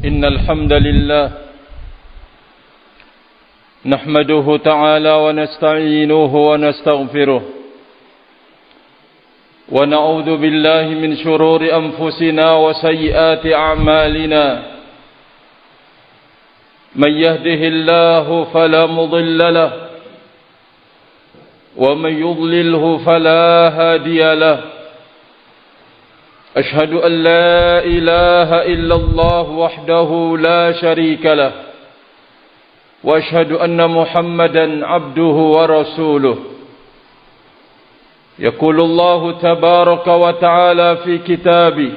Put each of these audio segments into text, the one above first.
إن الحمد لله نحمده تعالى ونستعينه ونستغفره ونعوذ بالله من شرور أنفسنا وسيئات أعمالنا من يهده الله فلا مضل له ومن يضلله فلا هادي له أشهد أن لا إله إلا الله وحده لا شريك له وأشهد أن محمدا عبده ورسوله يقول الله تبارك وتعالى في كتابه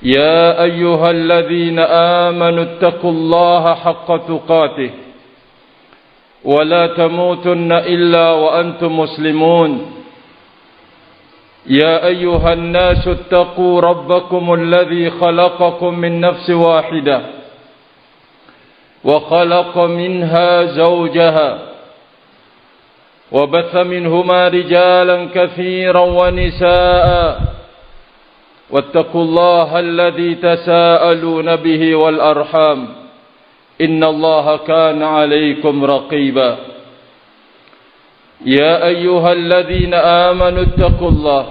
يا أيها الذين آمنوا اتقوا الله حق تقاته ولا تموتن إلا وأنتم مسلمون يا أيها الناس اتقوا ربكم الذي خلقكم من نفس واحدة وخلق منها زوجها وبث منهما رجالا كثيرا ونساء واتقوا الله الذي تساءلون به والأرحام إن الله كان عليكم رقيبا يا أيها الذين آمنوا اتقوا الله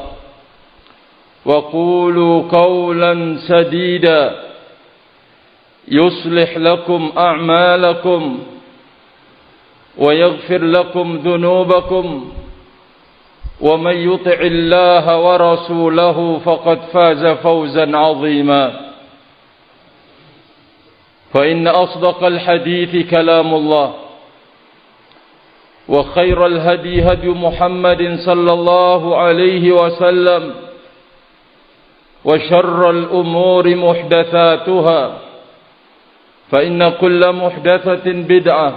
وقولوا قولا سديدا يصلح لكم أعمالكم ويغفر لكم ذنوبكم ومن يطع الله ورسوله فقد فاز فوزا عظيما فإن أصدق الحديث كلام الله وخير الهدي هدي محمد صلى الله عليه وسلم وشر الأمور محدثاتها فإن كل محدثة بدعة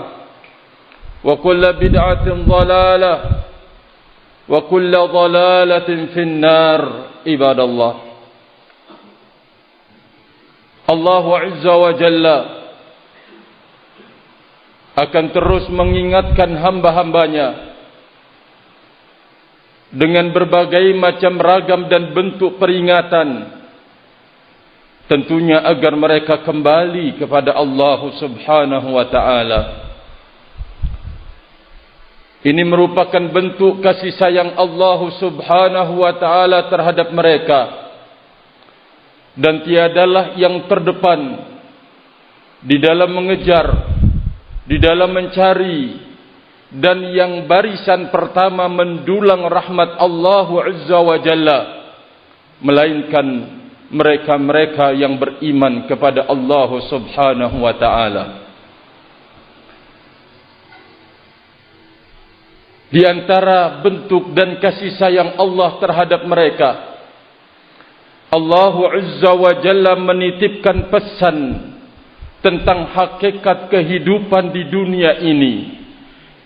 وكل بدعة ضلالة وكل ضلالة في النار عباد الله. Allah Azza wa Jalla akan terus mengingatkan hamba-hambanya dengan berbagai macam ragam dan bentuk peringatan, tentunya agar mereka kembali kepada Allah Subhanahu wa ta'ala. Ini merupakan bentuk kasih sayang Allah Subhanahu wa ta'ala terhadap mereka, dan tiadalah yang terdepan di dalam mengejar, di dalam mencari, dan yang barisan pertama mendulang rahmat Allah Azza wa Jalla, melainkan mereka-mereka yang beriman kepada Allah Subhanahu wa ta'ala. Di antara bentuk dan kasih sayang Allah terhadap mereka, Allah Azza wa Jalla menitipkan pesan tentang hakikat kehidupan di dunia ini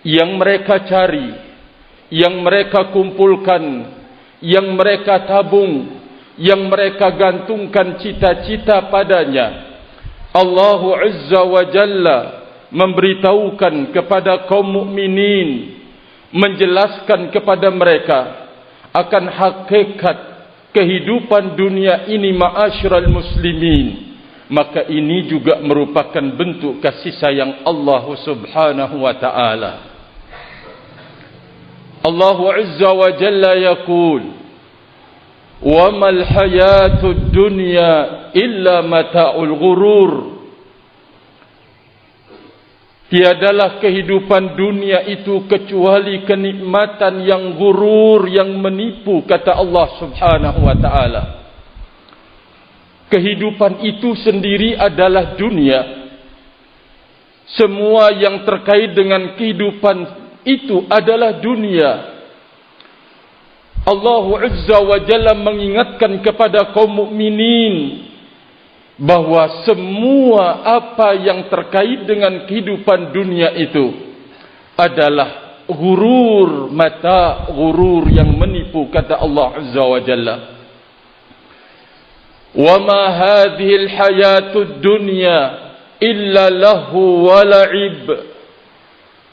yang mereka cari, yang mereka kumpulkan, yang mereka tabung, yang mereka gantungkan cita-cita padanya. Allah Azza wa Jalla memberitahukan kepada kaum mukminin, menjelaskan kepada mereka akan hakikat kehidupan dunia ini, ma'asyiral muslimin. Maka ini juga merupakan bentuk kasih sayang Allah Subhanahu wa ta'ala. Allah Azza wa Jalla yaqul, wa mal hayatud dunya illa mata'ul ghurur. Tiadalah kehidupan dunia itu kecuali kenikmatan yang ghurur, yang menipu, kata Allah Subhanahu wa ta'ala. Kehidupan itu sendiri adalah dunia. Semua yang terkait dengan kehidupan itu adalah dunia. Allah Azza wa Jalla mengingatkan kepada kaum mukminin bahwa semua apa yang terkait dengan kehidupan dunia itu adalah ghurur, mata ghurur yang menipu, kata Allah Azza wa Jalla. Wa ma hadhihi al-hayatud dunya illa lahu wa la'ib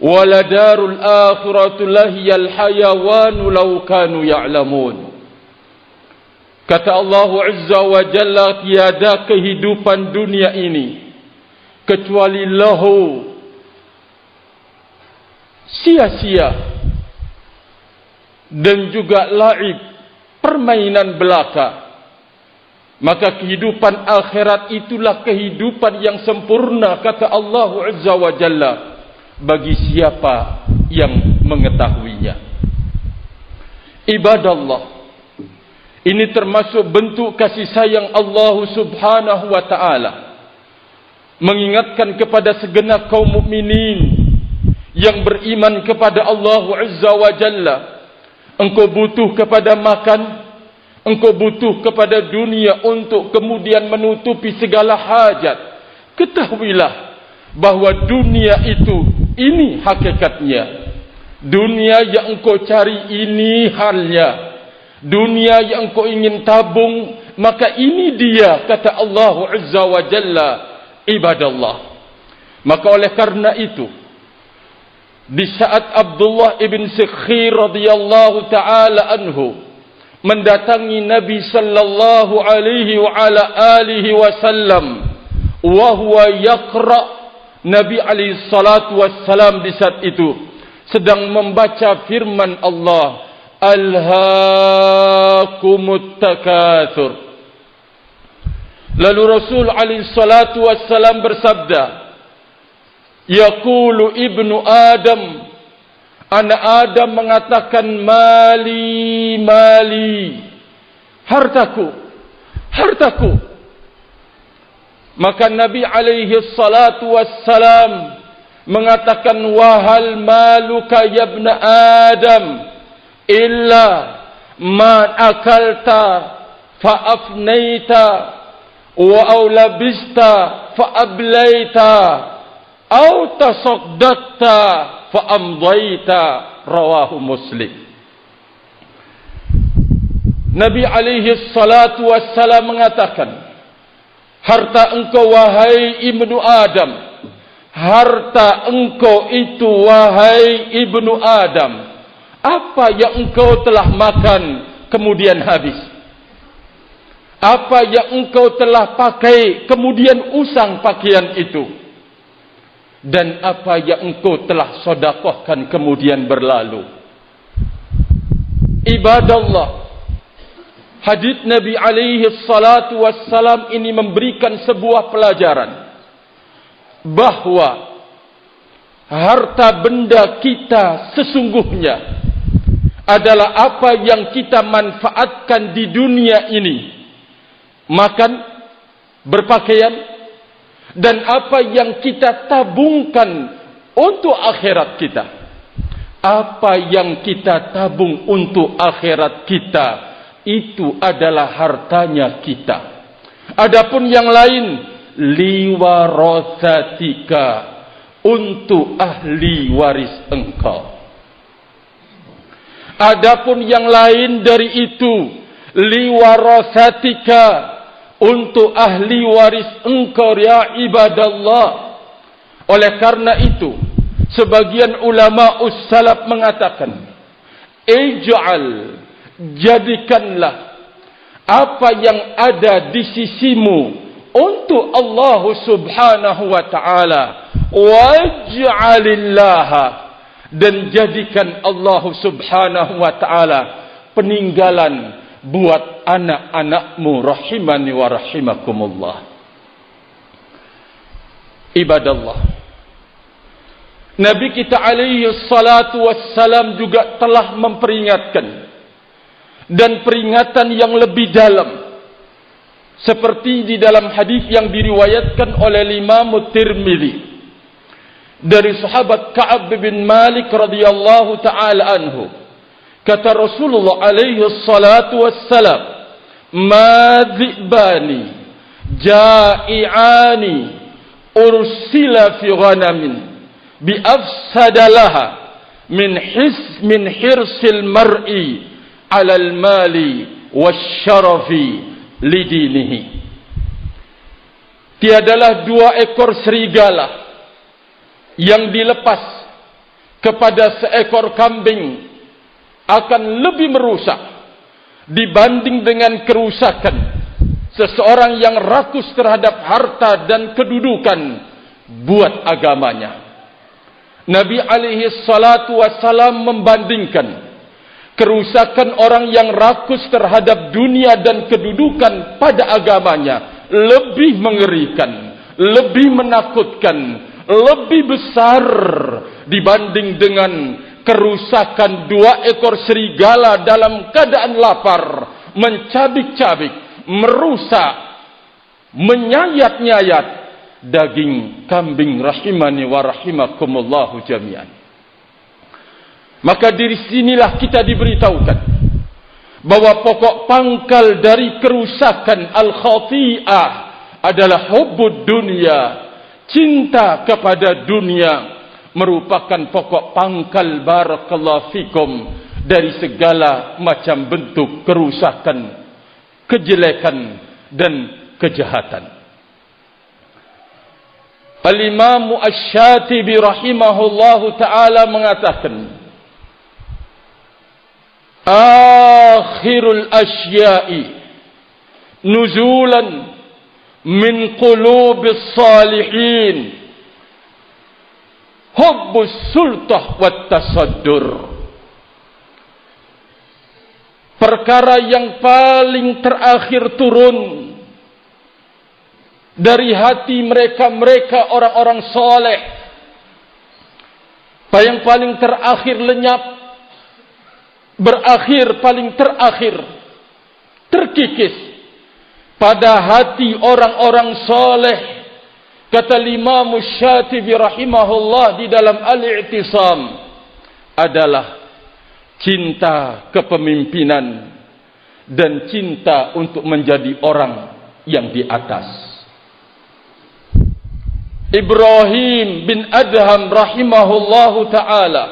wa la darul akhiratu lahiyal hayawanu law kanu ya'lamun. Kata Allah Azza wa Jalla, tiada kehidupan dunia ini kecuali lahu, sia-sia, dan juga laib, permainan belaka. Maka kehidupan akhirat itulah kehidupan yang sempurna, kata Allah Azza wa Jalla, bagi siapa yang mengetahuinya. Ibadallah, ini termasuk bentuk kasih sayang Allah Subhanahu wa ta'ala, mengingatkan kepada segenap kaum mukminin yang beriman kepada Allah Azza wa Jalla. Engkau butuh kepada makan, engkau butuh kepada dunia untuk kemudian menutupi segala hajat. Ketahuilah bahwa dunia itu, ini hakikatnya. Dunia yang engkau cari, ini halnya. Dunia yang engkau ingin tabung, maka ini dia, kata Allah Azza wa Jalla. Ibadallah, maka oleh karena itu, di saat Abdullah ibn Sikhir radhiyallahu ta'ala anhu mendatangi Nabi sallallahu alaihi wa ala alihi wasallam, wa huwa yaqra, Nabi alaihi salatu wassalam di saat itu sedang membaca firman Allah, alhaakumut takatsur. Lalu Rasul alaihi salatu wassalam bersabda, yaqulu ibnu Adam, anak Adam mengatakan, mali, mali, hartaku, hartaku. Maka Nabi alaihi salatu wassalam mengatakan, wahal maluka ya ibn Adam illa ma akalta fa afnaita wa aw labista fa ablaita aw tasaddaqta fa amdaita. Rawahu Muslim. Nabi alaihi salatu wassalam mengatakan, harta engkau wahai ibnu Adam, harta engkau itu wahai ibnu Adam, apa yang engkau telah makan kemudian habis? Apa yang engkau telah pakai kemudian usang pakaian itu? Dan apa yang engkau telah sedekahkan kemudian berlalu? Ibadallah, hadits Nabi alaihi salatu wassalam ini memberikan sebuah pelajaran bahwa harta benda kita sesungguhnya adalah apa yang kita manfaatkan di dunia ini, makan, berpakaian, dan apa yang kita tabungkan untuk akhirat kita. Apa yang kita tabung untuk akhirat kita, itu adalah hartanya kita. Adapun yang lain, liwarasatika, untuk ahli waris engkau. Adapun yang lain dari itu, liwarasatika, untuk ahli waris engkau ya ibadallah. Oleh karena itu, sebagian ulama ussalaf mengatakan, ij'al, jadikanlah apa yang ada di sisimu untuk Allah Subhanahu wa ta'ala, waj'alillaha, dan jadikan Allah Subhanahu wa ta'ala peninggalan buat anak-anakmu rahimani wa rahimakumullah. Ibadallah, Nabi kita alaihi salatu wassalam juga telah memperingatkan, dan peringatan yang lebih dalam, seperti di dalam hadis yang diriwayatkan oleh Imam Tirmidzi dari sahabat Ka'ab bin Malik radhiyallahu ta'ala anhu. Kata Rasulullah alaihi salatu wassalam, ma dhi'bani ja'i'ani ursila fi ghanamin bi afsadalaha min hirsil mar'i alal mali wasyarafi lidinihi. Tiadalah dua ekor serigala yang dilepas kepada seekor kambing akan lebih merusak dibanding dengan kerusakan seseorang yang rakus terhadap harta dan kedudukan buat agamanya. Nabi alaihi salatu wassalam membandingkan kerusakan orang yang rakus terhadap dunia dan kedudukan pada agamanya lebih mengerikan, lebih menakutkan, lebih besar dibanding dengan kerusakan 2 ekor serigala dalam keadaan lapar, mencabik-cabik, merusak, menyayat-nyayat daging kambing rahimani wa rahimakumullahu jami'an. Maka dari sinilah kita diberitahukan bahwa pokok pangkal dari kerusakan al-khati'ah adalah hubbud dunia, cinta kepada dunia merupakan pokok pangkal barakallahu fikum dari segala macam bentuk kerusakan, kejelekan dan kejahatan. Al-Imam Asy-Syatibi rahimahullahu taala mengatakan, akhirul asya'i nuzulan min qulubis salihin hubbus sultah wat tasaddur. Perkara yang paling terakhir turun dari hati mereka-mereka orang-orang soleh, yang paling terakhir lenyap, berakhir paling terakhir, terkikis pada hati orang-orang soleh. Kata Imam Syatibi rahimahullah di dalam Al-I'tisam adalah cinta kepemimpinan dan cinta untuk menjadi orang yang di atas. Ibrahim bin Adham rahimahullahu ta'ala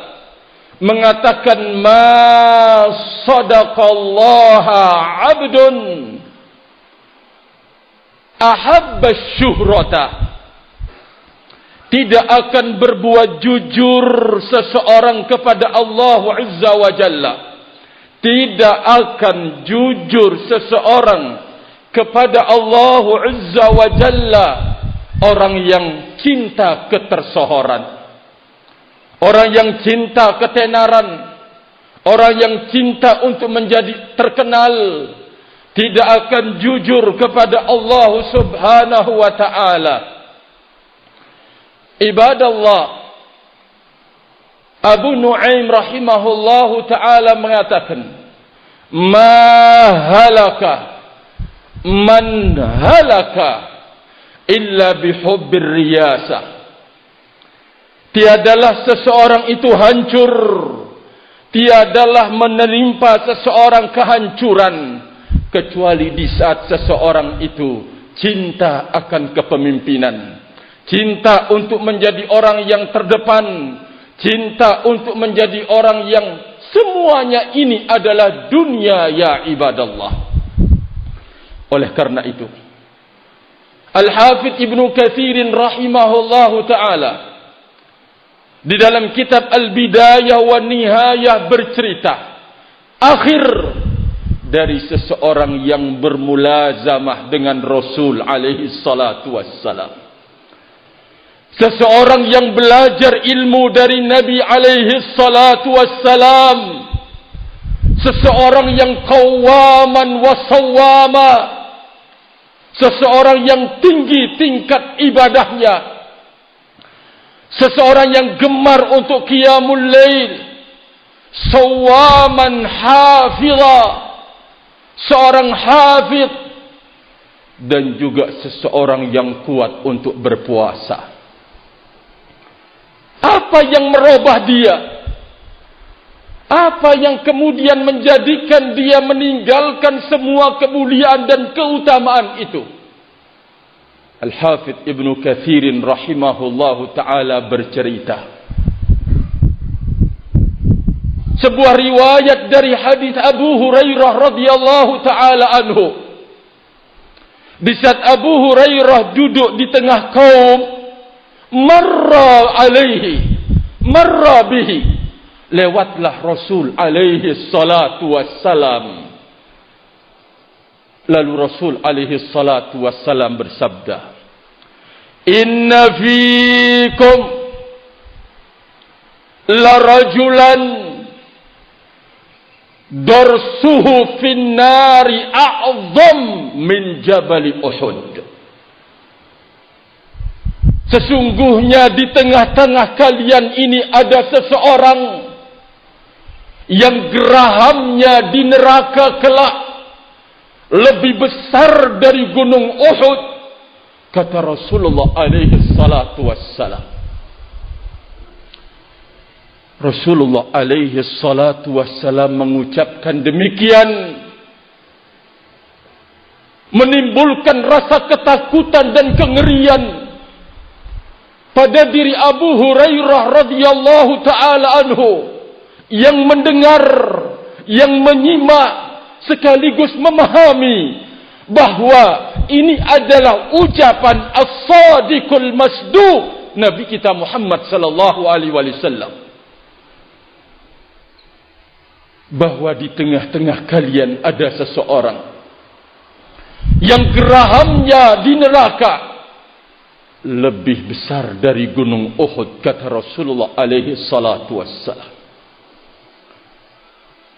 mengatakan, ma sadaqallaha abdun ahabba syuhrata. Tidak akan berbuat jujur seseorang kepada Allah Azza wa Jalla. Tidak akan jujur seseorang kepada Allah Azza wa Jalla orang yang cinta ketersohoran, orang yang cinta ketenaran, orang yang cinta untuk menjadi terkenal, tidak akan jujur kepada Allah Subhanahu wa ta'ala. Ibadallah, Abu Nu'aim rahimahullahu ta'ala mengatakan, ma halaka man halaka illa bihubbir riyasah. Tiadalah seseorang itu hancur, tiadalah menimpa seseorang kehancuran kecuali di saat seseorang itu cinta akan kepemimpinan, cinta untuk menjadi orang yang terdepan, cinta untuk menjadi orang yang semuanya ini adalah dunia, ya ibadallah. Oleh karena itu, Al-Hafidh Ibnu Katsir rahimahullahu ta'ala di dalam kitab Al-Bidayah wa Nihayah bercerita akhir dari seseorang yang bermulazamah dengan Rasul alaihi salatu wassalam, seseorang yang belajar ilmu dari Nabi alaihi salatu wassalam, seseorang yang qawaman wa sawama, seseorang yang tinggi tingkat ibadahnya, seseorang yang gemar untuk qiyamul lail, sawaman hafidha, seorang hafidh, dan juga seseorang yang kuat untuk berpuasa. Apa yang merubah dia? Apa yang kemudian menjadikan dia meninggalkan semua kemuliaan dan keutamaan itu? Al-Hafidh Ibnu Katsir rahimahullahu ta'ala bercerita, sebuah riwayat dari hadis Abu Hurairah radhiyallahu ta'ala anhu. Di saat Abu Hurairah duduk di tengah kaum, marra bihi, lewatlah Rasul alaihi salatu wassalam. Lalu Rasul alaihi salatu wassalam bersabda, "Inna fiikum la rajulan darsuhu fin nari a'zam min jabal Uhud." Sesungguhnya di tengah-tengah kalian ini ada seseorang yang gerahamnya di neraka kelak lebih besar dari gunung Uhud, kata Rasulullah alaihi salatu wassalam. Rasulullah alaihi salatu wassalam mengucapkan demikian, menimbulkan rasa ketakutan dan kengerian pada diri Abu Hurairah radhiyallahu taala anhu, yang mendengar, yang menyimak, sekaligus memahami bahwa ini adalah ucapan as-sadiqul masduq Nabi kita Muhammad sallallahu alaihi wasallam, bahwa di tengah-tengah kalian ada seseorang yang gerahamnya di neraka lebih besar dari gunung Uhud, kata Rasulullah alaihi salatu wassalam.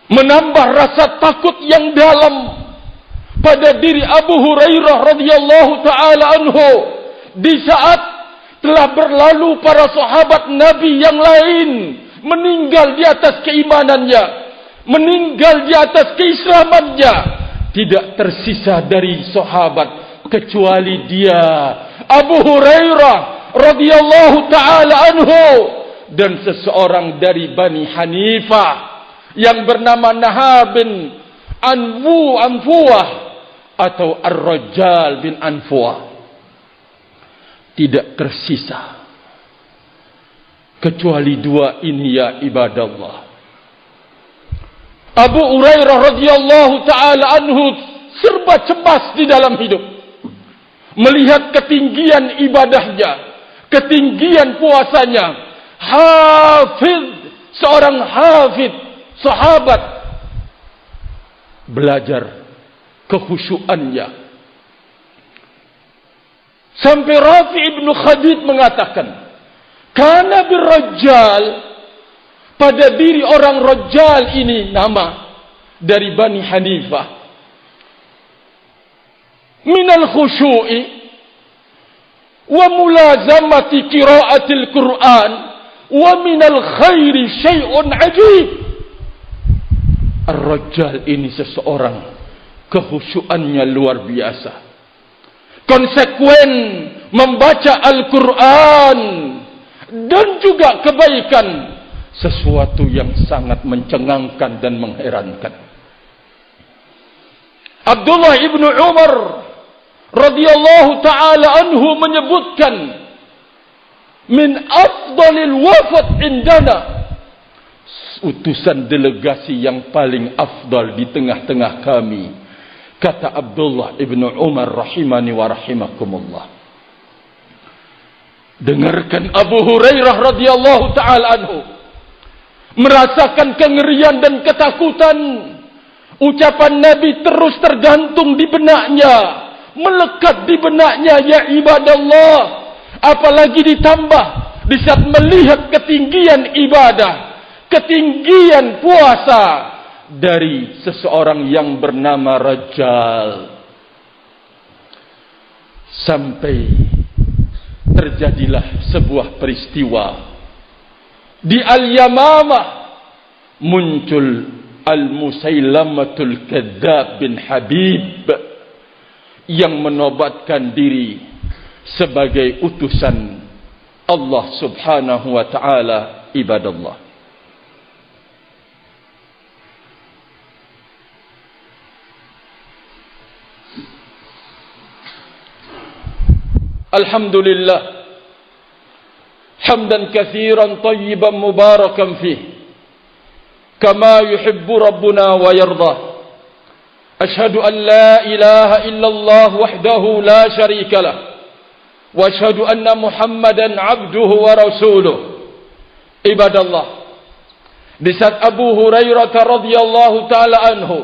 Menambah rasa takut yang dalam pada diri Abu Hurairah radhiyallahu taala anhu di saat telah berlalu para sahabat Nabi yang lain meninggal di atas keimanannya, meninggal di atas keislamannya. Tidak tersisa dari sahabat kecuali dia, Abu Hurairah radhiyallahu taala anhu, dan seseorang dari Bani Hanifah yang bernama Nahar bin Anfuwah atau Ar-Rajjal bin Anfuwah. Tidak tersisa kecuali dua ini, ya ibadallah. Abu Hurairah radhiyallahu taala anhu serba cemas di dalam hidup, melihat ketinggian ibadahnya, ketinggian puasanya. Hafid, seorang hafid, sahabat, belajar kekhusyuannya. Sampai Rafi ibn Khadid mengatakan, kana birrajjal, pada diri orang Rajjal ini nama dari Bani Hanifah, minal khusyu'i wa mulazamati qiraatil Qur'an wa minal khairi syai'un ajib. Ar-Rajjal ini seseorang kekhusyuannya luar biasa, konsekuen membaca Al-Quran, dan juga kebaikan, sesuatu yang sangat mencengangkan dan mengherankan. Abdullah ibnu Umar radhiyallahu taala anhu menyebutkan, min afdalil wafat indana, utusan delegasi yang paling afdal di tengah-tengah kami, kata Abdullah ibnu Umar rahimani wa rahimakumullah. Dengarkan Abu Hurairah radhiyallahu taala anhu merasakan kengerian dan ketakutan. Ucapan Nabi terus tergantung di benaknya, melekat di benaknya, ya ibadallah. Apalagi ditambah di saat melihat ketinggian ibadah, ketinggian puasa dari seseorang yang bernama Rajjal. Sampai terjadilah sebuah peristiwa di Al-Yamamah, muncul Al-Musailamatul Kadzdzab bin Habib yang menobatkan diri sebagai utusan Allah subhanahu wa ta'ala. Ibadallah, alhamdulillah hamdan katsiran tayyiban mubarakan fih kama yuhibbu rabbuna wa yarda. Ashhadu an la ilaha illallah wahdahu la syarika lah, wa ashhadu anna Muhammadan abduhu wa rasuluh. Ibadallah, di saat Abu Hurairah radhiyallahu taala anhu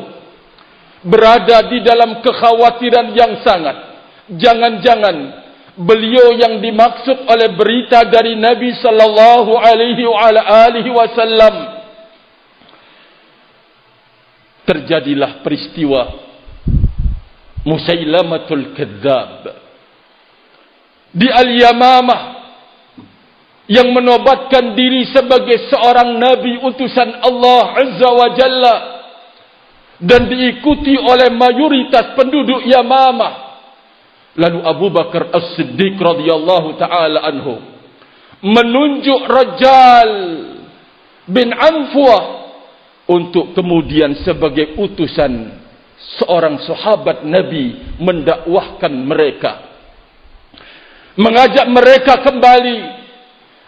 berada di dalam kekhawatiran yang sangat. Jangan-jangan beliau yang dimaksud oleh berita dari Nabi sallallahu alaihi wasallam. Terjadilah peristiwa Musailamatul Kadzdzab di Al-Yamamah, yang menobatkan diri sebagai seorang nabi utusan Allah Azza wa Jalla dan diikuti oleh mayoritas penduduk Yamamah. Lalu Abu Bakar As-Siddiq radhiyallahu taala anhu menunjuk Rajal bin Anfuah untuk kemudian sebagai utusan seorang sahabat Nabi mendakwahkan mereka, mengajak mereka kembali,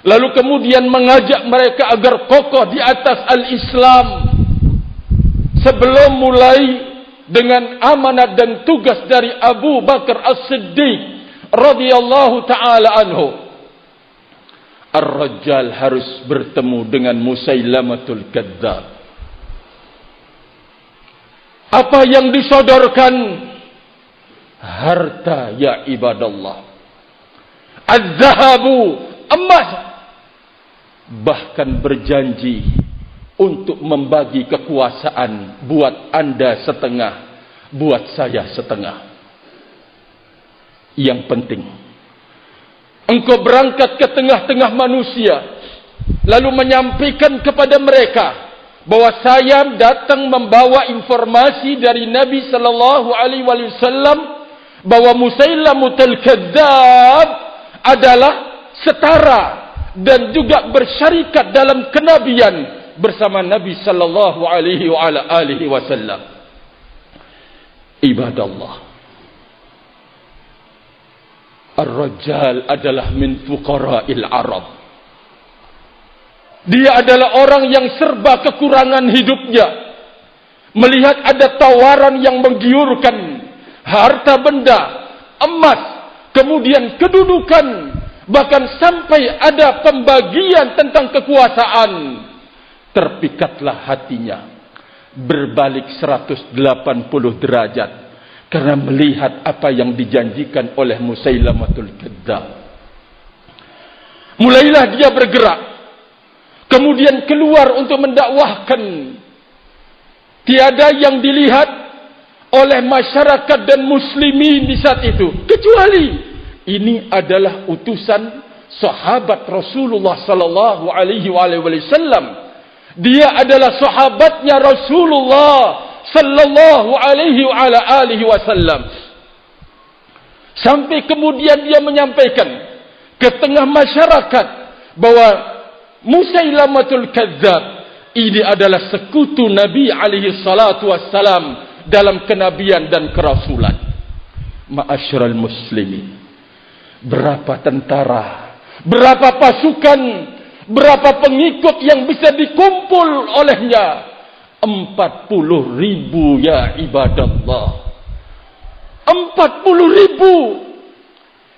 lalu kemudian mengajak mereka agar kokoh di atas al-Islam sebelum mulai dengan amanat dan tugas dari Abu Bakar As-Siddiq radhiyallahu taala anhu. Ar-Rajjal harus bertemu dengan Musailamatul Kadzdzab. Apa yang disodorkan? Harta, ya ibadallah. Az-zahabu, emas. Bahkan berjanji untuk membagi kekuasaan, buat anda setengah, buat saya setengah. Yang penting, engkau berangkat ke tengah-tengah manusia, lalu menyampaikan kepada mereka bahwa saya datang membawa informasi dari Nabi sallallahu alaihi wasallam bahwa Musailamatul Kadzdzab adalah setara dan juga bersyarikat dalam kenabian bersama Nabi sallallahu alaihi wasallam. Ibadallah, Ar-Rajjal adalah min fuqara'il Arab. Dia adalah orang yang serba kekurangan hidupnya. Melihat ada tawaran yang menggiurkan, harta benda, emas, kemudian kedudukan, bahkan sampai ada pembagian tentang kekuasaan, terpikatlah hatinya, berbalik 180 derajat karena melihat apa yang dijanjikan oleh Musailamatul Kadzdzab. Mulailah dia bergerak, kemudian keluar untuk mendakwahkan. Tiada yang dilihat oleh masyarakat dan muslimin di saat itu, kecuali ini adalah utusan sahabat Rasulullah sallallahu alaihi wasallam. Dia adalah sahabatnya Rasulullah sallallahu alaihi wasallam. Sampai kemudian dia menyampaikan ke tengah masyarakat bahwa Musailamatul Kadzdzab ini adalah sekutu Nabi alaihi salatu wassalam dalam kenabian dan kerasulan. Ma'asyiral muslimin, berapa tentara, berapa pasukan, berapa pengikut yang bisa dikumpul olehnya? 40.000 ya ibadallah. 40.000.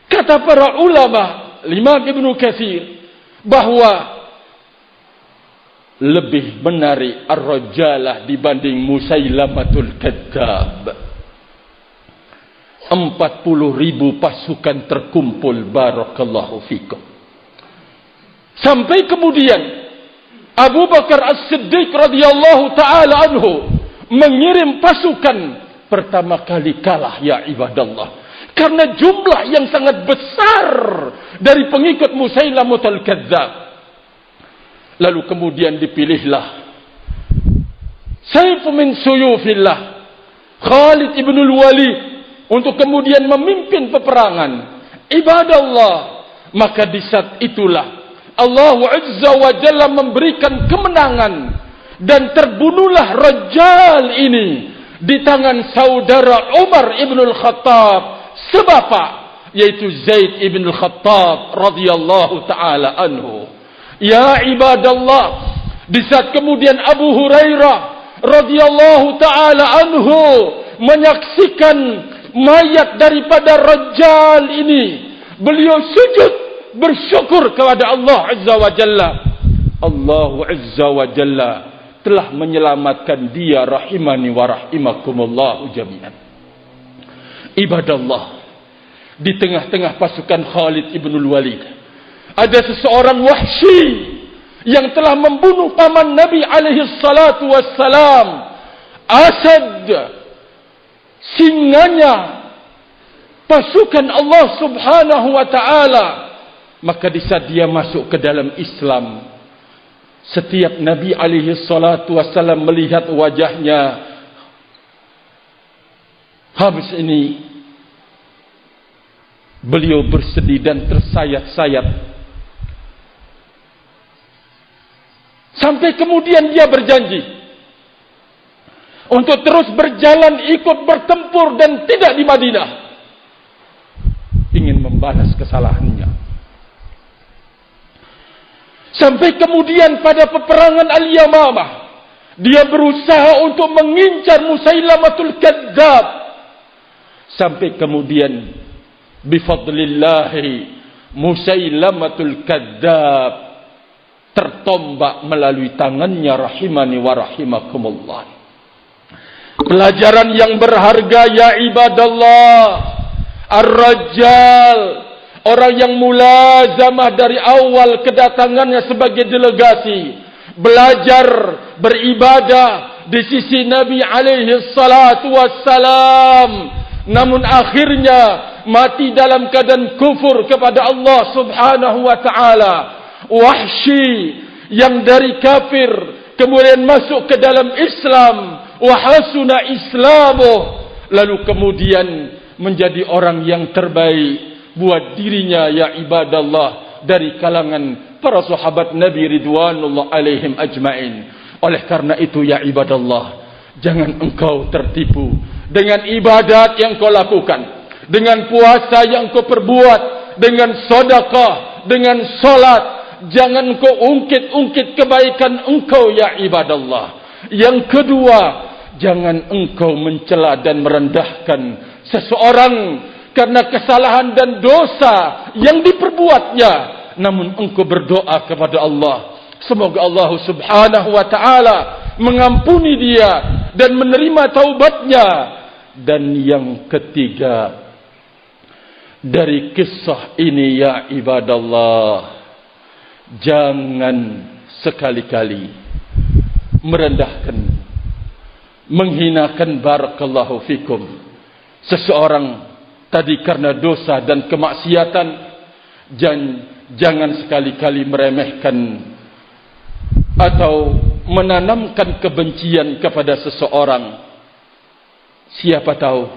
Kata para ulama, Imam Ibnu Katsir, bahwa lebih menarik Ar-Rajjalah dibanding Musailamatul Kadzdzab. 40.000 pasukan terkumpul, barakallahu fikum. Sampai kemudian Abu Bakar As-Siddiq radhiyallahu taala anhu mengirim pasukan pertama kali kalah ya ibadallah, karena jumlah yang sangat besar dari pengikut Musailamatul Kadzdzab. Lalu kemudian dipilihlah Sayf min suyufillah, Khalid ibn al-Walid, untuk kemudian memimpin peperangan. Ibadallah, maka di saat itulah Allah Azza wa Jalla memberikan kemenangan, dan terbunuhlah Rajjal ini di tangan saudara Umar ibn al-Khattab sebapak, yaitu Zaid ibn al-Khattab radhiyallahu taala anhu. Ya ibadallah, di saat kemudian Abu Hurairah radhiyallahu taala anhu menyaksikan mayat daripada Rajjal ini, beliau sujud bersyukur kepada Allah Azza wa Jalla. Allah Azza wa Jalla telah menyelamatkan dia rahimani wa rahimakumullah jami'an. Ibadallah, di tengah-tengah pasukan Khalid ibn Walid ada seseorang Wahsy yang telah membunuh paman Nabi alaihi salatu wassalam, Asad, singanya pasukan Allah subhanahu wa ta'ala. Maka di saat dia masuk ke dalam Islam, setiap Nabi alaihi salatu wassalam melihat wajahnya Habs ini, beliau bersedih dan tersayat-sayat. Sampai kemudian dia berjanji untuk terus berjalan ikut bertempur dan tidak di Madinah, ingin membalas kesalahannya. Sampai kemudian pada peperangan Al-Yamamah, dia berusaha untuk mengincar Musailamatul Kadzdzab. Sampai kemudian bifadlillahi Musailamatul Kadzdzab tertombak melalui tangannya rahimani wa rahimakumullah. Pelajaran yang berharga ya ibadallah, Ar-Rajjal, orang yang mulazamah dari awal kedatangannya sebagai delegasi, belajar beribadah di sisi Nabi alaihi salatu wassalam, namun akhirnya mati dalam keadaan kufur kepada Allah subhanahu wa ta'ala. Wahsy yang dari kafir kemudian masuk ke dalam Islam, wa hasuna islamuh, lalu kemudian menjadi orang yang terbaik buat dirinya ya ibadallah dari kalangan para sahabat Nabi ridwanullah alaihim ajmain. Oleh karena itu ya ibadallah, jangan engkau tertipu dengan ibadat yang kau lakukan, dengan puasa yang kau perbuat, dengan sedekah, dengan salat. Jangan engkau ungkit-ungkit kebaikan engkau ya ibadallah. Yang kedua, jangan engkau mencela dan merendahkan seseorang karena kesalahan dan dosa yang diperbuatnya, namun engkau berdoa kepada Allah, semoga Allah subhanahu wa ta'ala mengampuni dia dan menerima taubatnya. Dan yang ketiga dari kisah ini ya ibadallah, jangan sekali-kali merendahkan, menghinakan barakallahu fikum seseorang tadi karena dosa dan kemaksiatan. Jangan sekali-kali meremehkan atau menanamkan kebencian kepada seseorang. Siapa tahu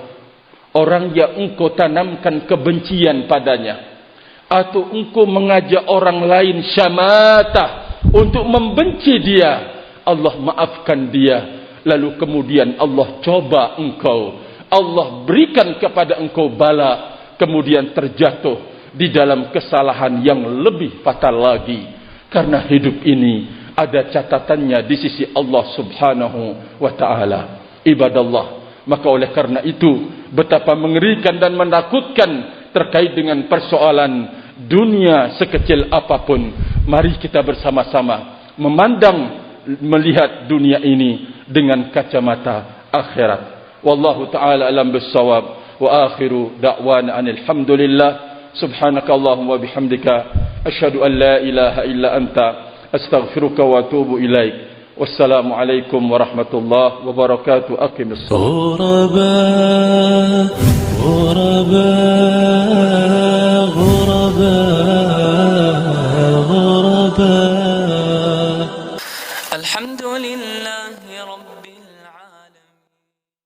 orang yang engkau tanamkan kebencian padanya, atau engkau mengajak orang lain syamatah untuk membenci dia, Allah maafkan dia, lalu kemudian Allah coba engkau, Allah berikan kepada engkau bala, kemudian terjatuh di dalam kesalahan yang lebih fatal lagi. Karena hidup ini ada catatannya di sisi Allah subhanahu wa ta'ala. Ibadallah, maka oleh karena itu betapa mengerikan dan menakutkan terkait dengan persoalan dunia sekecil apapun. Mari kita bersama-sama memandang, melihat dunia ini dengan kacamata akhirat. Wallahu ta'ala alam bissawab. Wa akhiru da'wana alhamdulillah. Subhanakallahumma bihamdika asyhadu an la ilaha illa anta astaghfiruka wa atubu ilaik. Wassalamu alaikum warahmatullahi wabarakatuh. Aqimus shalah. Ghuraba. Alhamdulillahi rabbil